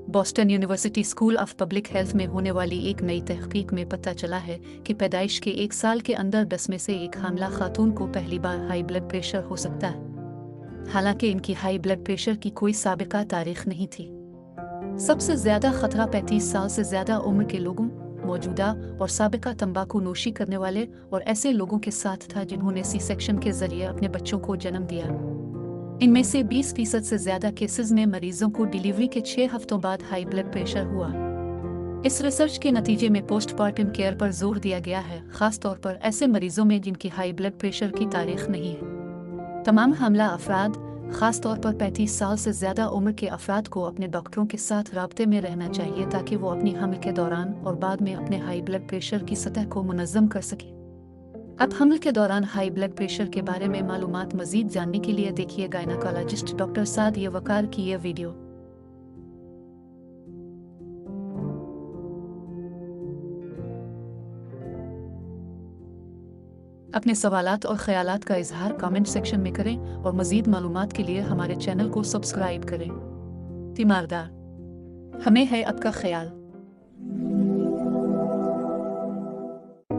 Boston university school of public health में होने वाली एक नई तहकीक में पता चला है कि पैदाइश के 1 साल के अंदर 10 में से 1 हामला खातून को पहली बार हाई ब्लड प्रेशर हो सकता है। हालांकि इनकी हाई ब्लड प्रेशर की कोई साबिका तारीख नहीं थी। सबसे ज्यादा खतरा 35 साल से ज्यादा उम्र के लोगों, मौजूदा और साबिका तंबाकू नोशी करने वाले और ऐसे लोगों के साथ था जिन्होंने सी सेक्शन के जरिए अपने बच्चों को जन्म दिया। इनमें से 20% से ज्यादा केसेस में मरीजों को डिलीवरी के 6 हफ्तों बाद हाई ब्लड प्रेशर हुआ। इस रिसर्च के नतीजे में पोस्टपार्टम केयर पर जोर दिया गया है, खास तौर पर ऐसे मरीजों में जिनकी हाई ब्लड प्रेशर की तारीख नहीं है। तमाम हामला अफराद, खास तौर पर 35 साल से ज्यादा उम्र के अफराद को अपने डॉक्टरों के साथ राब्ते में रहना चाहिए ताकि वो अपनी हमल के दौरान और बाद में अपने हाई ब्लड प्रेशर की सतह को मुनज़्ज़म कर सकें। अब हमल के दौरान हाई ब्लड प्रेशर के बारे में मालूमात मजीद जानने के लिए देखिए गायनोकोलॉजिस्ट डॉक्टर सादिया वकार की यह वीडियो। अपने सवालात और ख्यालात का इजहार कमेंट सेक्शन में करें और मजीद मालूमात के लिए हमारे चैनल को सब्सक्राइब करें। तीमारदार, हमें है आपका ख्याल।